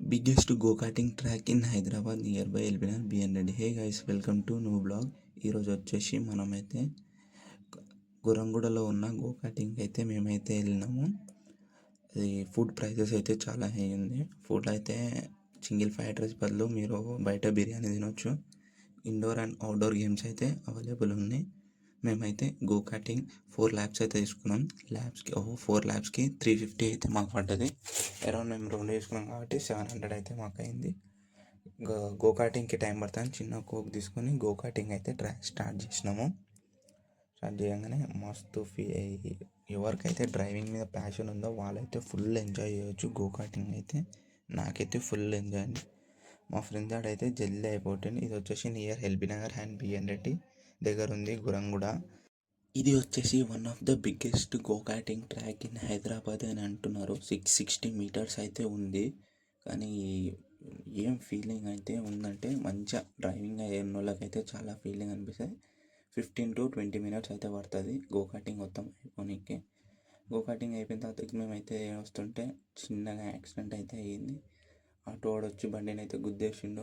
Biggest go karting track in Hyderabad near by LB Nagar BN Reddy. Hey guys, welcome to new blog. ఈరోజు వచ్చేసి మనమైతే గురంగూడలో ఉన్న go karting అయితే మేమైతే వెళ్ళినాము. అది ఫుడ్ ప్రైజెస్ అయితే చాలా హై ఉంది. ఫుడ్ అయితే సింగిల్ ఫ్రైడ్ రైస్ బదులు మీరు బయట బిర్యానీ తినొచ్చు. ఇండోర్ అండ్ అవుట్డోర్ గేమ్స్ అయితే అవైలబుల్ ఉన్నాయి. మేమైతే గో కార్టింగ్ 4 laps అయితే తీసుకున్నాం. ల్యాబ్స్కి 4 lapsకి 350 అయితే మాకు పడ్డది. అరౌండ్ మేము 2 తీసుకున్నాం కాబట్టి 700 అయితే మాకు అయింది. గో కార్టింగ్కి టైం పడుతుంది. చిన్న కోక్ తీసుకొని గో కార్టింగ్ అయితే స్టార్ట్ చేసినాము. స్టార్ట్ చేయగానే మస్తు ఎవరికైతే డ్రైవింగ్ మీద ప్యాషన్ ఉందో వాళ్ళైతే ఫుల్ ఎంజాయ్ చేయొచ్చు. గో కార్టింగ్ అయితే నాకైతే ఫుల్ ఎంజాయ్ అండి. మా ఫ్రెండ్స్ ఆడైతే జల్దీ అయిపోతుంది. ఇది వచ్చేసి near LB Nagar and BN Reddy దగ్గర ఉంది గురంగూడ. ఇది వచ్చేసి one of the biggest go karting track in Hyderabad అని అంటున్నారు. 660 meters అయితే ఉంది. కానీ ఏం ఫీలింగ్ అయితే ఉందంటే మంచిగా డ్రైవింగ్ అయిన వాళ్ళకైతే చాలా ఫీలింగ్ అనిపిస్తుంది. 15 to 20 minutes అయితే పడుతుంది గో కార్టింగ్ మొత్తం అయిపోనీకి. గో కార్టింగ్ అయిపోయిన తర్వాత మేమైతే వస్తుంటే చిన్నగా యాక్సిడెంట్ అయితే అయ్యింది. ఆటో వాడు వచ్చి బండిని అయితే గుద్దేసిండు.